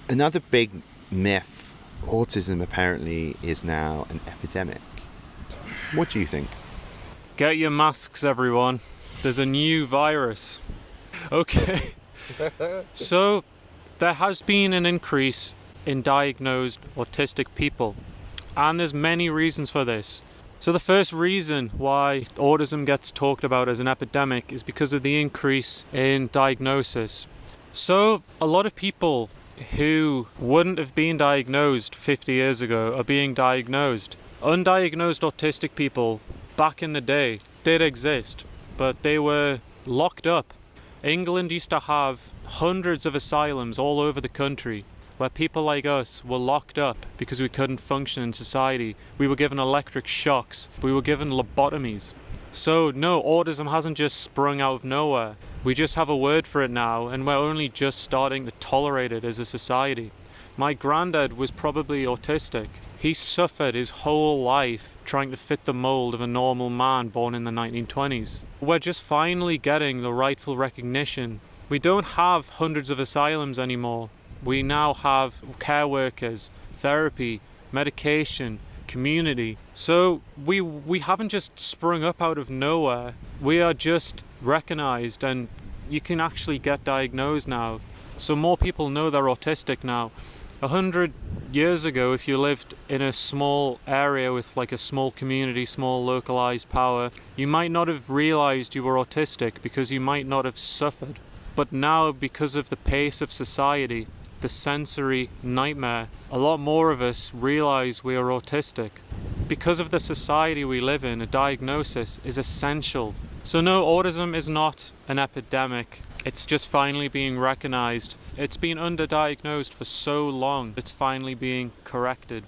Another big myth, autism apparently is now an epidemic. What do you think? Get your masks, everyone. There's a new virus. Okay. So, there has been an increase in diagnosed autistic people, and there's many reasons for this. So the first reason why autism gets talked about as an epidemic is because of the increase in diagnosis. So a lot of people who wouldn't have been diagnosed 50 years ago are being diagnosed. Undiagnosed autistic people back in the day did exist, but they were locked up. England used to have hundreds of asylums all over the country where people like us were locked up because we couldn't function in society. We were given electric shocks. We were given lobotomies. So no, autism hasn't just sprung out of nowhere. We just have a word for it now, and we're only just starting to tolerate it as a society. My granddad was probably autistic. He suffered his whole life trying to fit the mold of a normal man born in the 1920s. We're just finally getting the rightful recognition. We don't have hundreds of asylums anymore. We now have care workers, therapy, medication, community. So we haven't just sprung up out of nowhere. We are just recognized, and you can actually get diagnosed now. So more people know they're autistic now. 100 years ago, if you lived in a small area with like a small community, small localized power, you might not have realized you were autistic because you might not have suffered. But now, because of the pace of society, the sensory nightmare, a lot more of us realize we are autistic. Because of the society we live in, a diagnosis is essential. So no, autism is not an epidemic. It's just finally being recognized. It's been underdiagnosed for so long, it's finally being corrected.